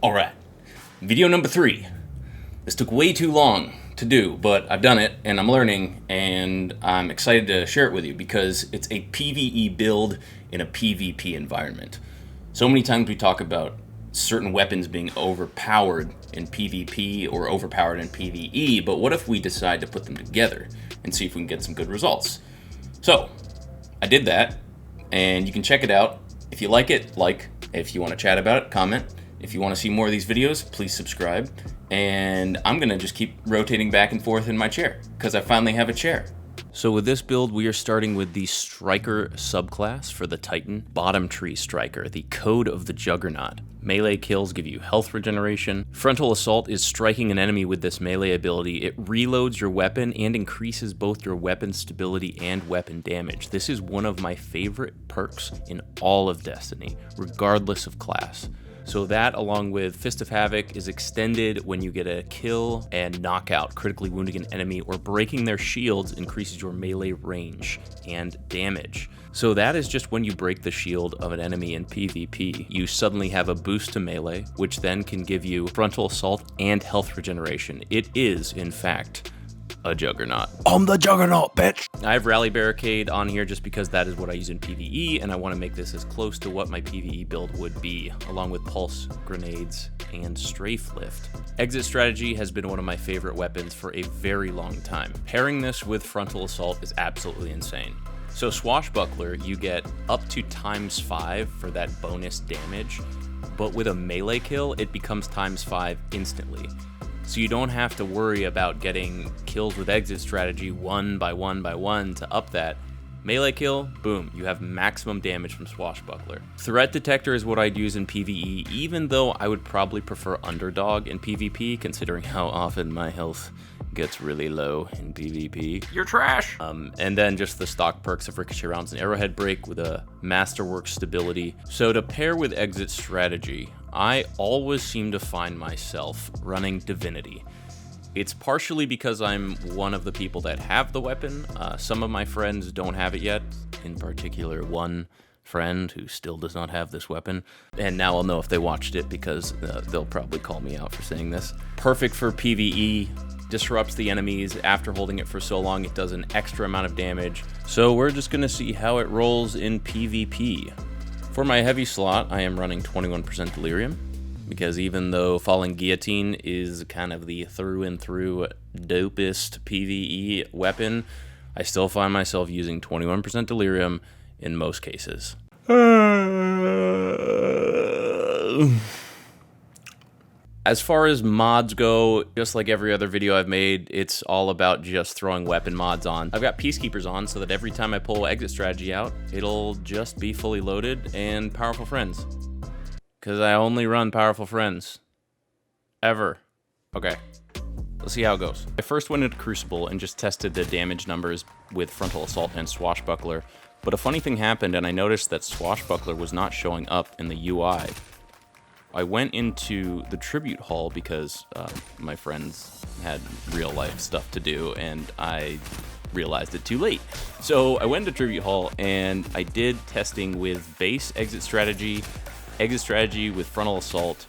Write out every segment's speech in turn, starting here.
Alright, video number 3. This took way too long to do, but I've done it, and I'm learning, and I'm excited to share it with you because it's a PvE build in a PvP environment. So many times we talk about certain weapons being overpowered in PvP or overpowered in PvE, but what if we decide to put them together and see if we can get some good results? So, I did that, and you can check it out. If you like it, like. If you want to chat about it, comment. If you want to see more of these videos, please subscribe. And I'm going to just keep rotating back and forth in my chair, because I finally have a chair. So with this build, we are starting with the Striker subclass for the Titan. Bottom Tree Striker, the Code of the Juggernaut. Melee kills give you health regeneration. Frontal Assault is striking an enemy with this melee ability. It reloads your weapon and increases both your weapon stability and weapon damage. This is one of my favorite perks in all of Destiny, regardless of class. So that, along with Fist of Havoc, is extended when you get a kill and knockout, critically wounding an enemy or breaking their shields increases your melee range and damage. So that is just when you break the shield of an enemy in PvP. You suddenly have a boost to melee, which then can give you frontal assault and health regeneration. It is, in fact, a Juggernaut. I'm the Juggernaut, bitch! I have Rally Barricade on here just because that is what I use in PvE, and I want to make this as close to what my PvE build would be, along with Pulse, Grenades, and Strafe Lift. Exit Strategy has been one of my favorite weapons for a very long time. Pairing this with Frontal Assault is absolutely insane. So Swashbuckler, you get up to ×5 for that bonus damage, but with a melee kill, it becomes ×5 instantly. So you don't have to worry about getting kills with Exit Strategy one by one by one to up that. Melee kill, boom, you have maximum damage from Swashbuckler. Threat Detector is what I'd use in PvE, even though I would probably prefer Underdog in PvP, considering how often my health gets really low in PvP. You're trash! And then just the stock perks of Ricochet Rounds and Arrowhead Break with a Masterwork stability. So to pair with Exit Strategy, I always seem to find myself running Divinity. It's partially because I'm one of the people that have the weapon. Some of my friends don't have it yet, in particular one friend who still does not have this weapon. And now I'll know if they watched it because they'll probably call me out for saying this. Perfect for PvE, disrupts the enemies. After holding it for so long, it does an extra amount of damage. So we're just gonna see how it rolls in PvP. For my heavy slot, I am running 21% Delirium, because even though Falling Guillotine is kind of the through and through dopest PvE weapon, I still find myself using 21% Delirium in most cases. As far as mods go, just like every other video I've made, it's all about just throwing weapon mods on. I've got Peacekeepers on so that every time I pull Exit Strategy out, it'll just be fully loaded, and Powerful Friends. Because I only run Powerful Friends. Ever. Okay. Let's see how it goes. I first went into Crucible and just tested the damage numbers with Frontal Assault and Swashbuckler, but a funny thing happened and I noticed that Swashbuckler was not showing up in the UI. I went into the Tribute Hall because my friends had real life stuff to do and I realized it too late. So I went to Tribute Hall and I did testing with base Exit Strategy with Frontal Assault,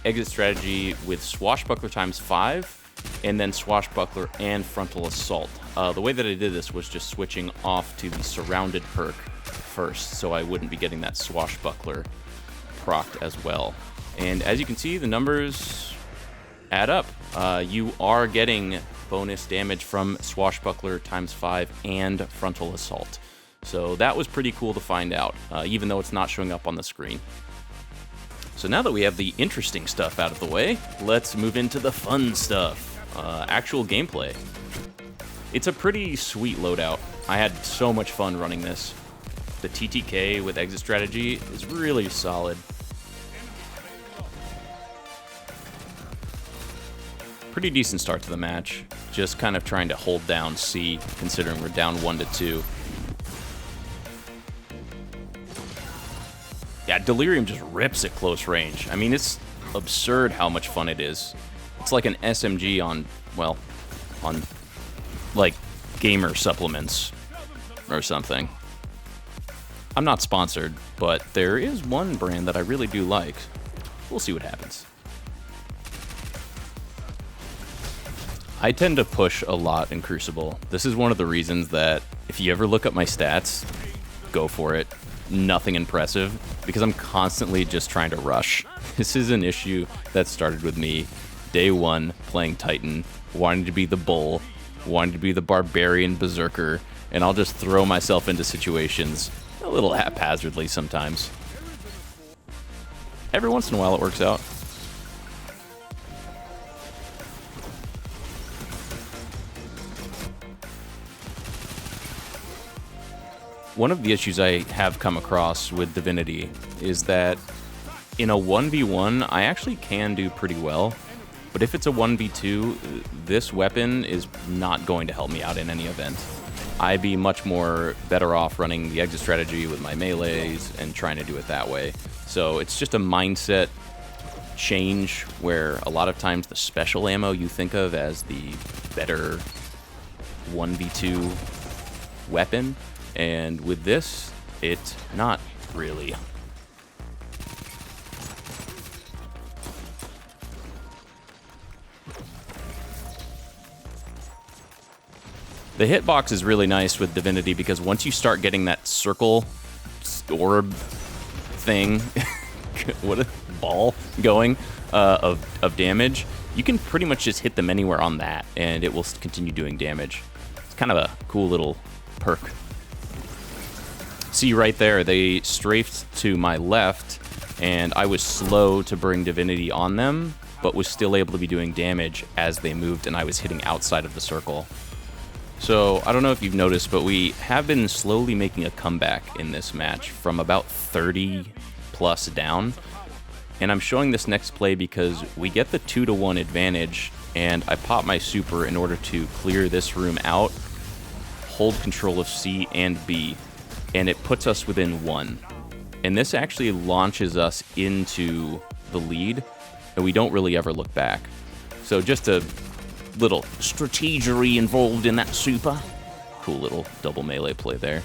Exit Strategy with Swashbuckler ×5, and then Swashbuckler and Frontal Assault. The way that I did this was just switching off to the Surrounded perk first, so I wouldn't be getting that Swashbuckler procced as well. And as you can see, the numbers add up. You are getting bonus damage from Swashbuckler ×5 and Frontal Assault. So that was pretty cool to find out, even though it's not showing up on the screen. So now that we have the interesting stuff out of the way, let's move into the fun stuff. Actual gameplay. It's a pretty sweet loadout. I had so much fun running this. The TTK with Exit Strategy is really solid. Pretty decent start to the match. Just kind of trying to hold down C, considering we're down 1-2. Yeah, Delirium just rips at close range. I mean, it's absurd how much fun it is. It's like an SMG on, well, on, like, gamer supplements or something. I'm not sponsored, but there is one brand that I really do like. We'll see what happens. I tend to push a lot in Crucible. This is one of the reasons that if you ever look up my stats, go for it. Nothing impressive, because I'm constantly just trying to rush. This is an issue that started with me day one playing Titan, wanting to be the bull, wanting to be the barbarian berserker, and I'll just throw myself into situations a little haphazardly sometimes. Every once in a while it works out. One of the issues I have come across with Divinity is that in a 1v1, I actually can do pretty well, but if it's a 1v2, this weapon is not going to help me out in any event. I'd be much more better off running the exit strategy with my melees and trying to do it that way. So it's just a mindset change where a lot of times the special ammo you think of as the better 1v2 weapon, and with this, it's not really. The hitbox is really nice with Divinity because once you start getting that circle orb thing, what a ball going of damage, you can pretty much just hit them anywhere on that and it will continue doing damage. It's kind of a cool little perk. See right there, they strafed to my left, and I was slow to bring Divinity on them, but was still able to be doing damage as they moved, and I was hitting outside of the circle. So, I don't know if you've noticed, but we have been slowly making a comeback in this match from about 30 plus down. And I'm showing this next play because we get the 2-to-1 advantage, and I pop my super in order to clear this room out, hold control of C and B, and it puts us within 1. And this actually launches us into the lead, and we don't really ever look back. So just a little strategery involved in that super. Cool little double melee play there.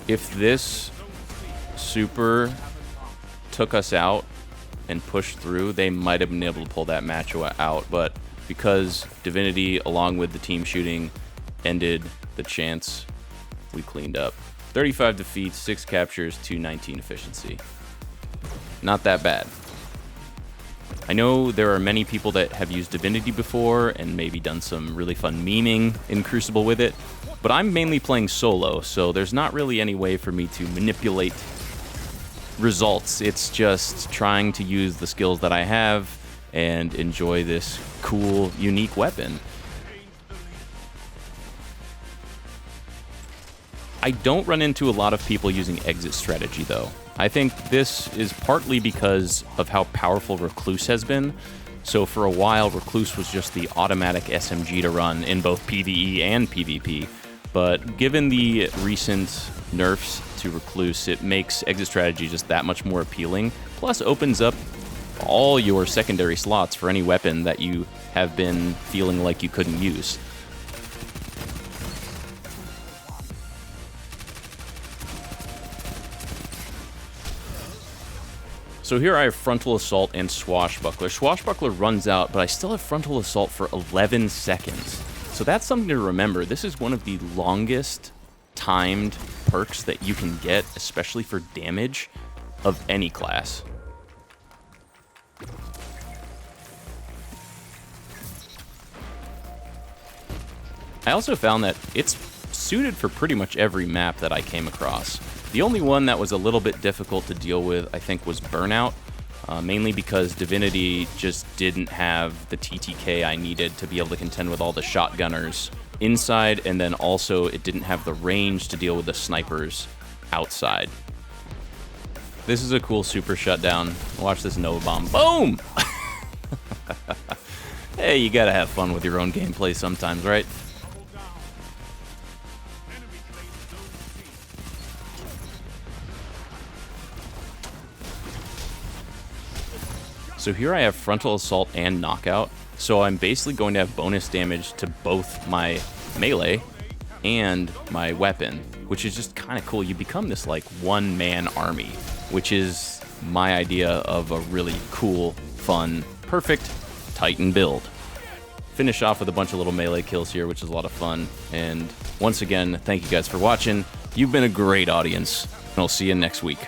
If this super took us out and pushed through, they might have been able to pull that match out, but because Divinity, along with the team shooting, ended the chance, we cleaned up. 35 defeats, 6 captures, 219 efficiency. Not that bad. I know there are many people that have used Divinity before and maybe done some really fun memeing in Crucible with it, but I'm mainly playing solo, so there's not really any way for me to manipulate results. It's just trying to use the skills that I have and enjoy this cool, unique weapon. I don't run into a lot of people using exit strategy, though. I think this is partly because of how powerful Recluse has been. So for a while, Recluse was just the automatic SMG to run in both PvE and PvP. But given the recent nerfs to Recluse, it makes exit strategy just that much more appealing, plus opens up all your secondary slots for any weapon that you have been feeling like you couldn't use. So here I have Frontal Assault and Swashbuckler. Swashbuckler runs out, but I still have Frontal Assault for 11 seconds. So that's something to remember. This is one of the longest timed perks that you can get, especially for damage of any class. I also found that it's suited for pretty much every map that I came across. The only one that was a little bit difficult to deal with, I think, was Burnout, mainly because Divinity just didn't have the TTK I needed to be able to contend with all the shotgunners inside, and then also it didn't have the range to deal with the snipers outside. This is a cool super shutdown. Watch this Nova Bomb. Boom! Hey, you gotta have fun with your own gameplay sometimes, right? So here I have Frontal Assault and Knockout, so I'm basically going to have bonus damage to both my melee and my weapon, which is just kind of cool. You become this like one-man army, which is my idea of a really cool, fun, perfect Titan build. Finish off with a bunch of little melee kills here, which is a lot of fun. And once again, thank you guys for watching. You've been a great audience, and I'll see you next week.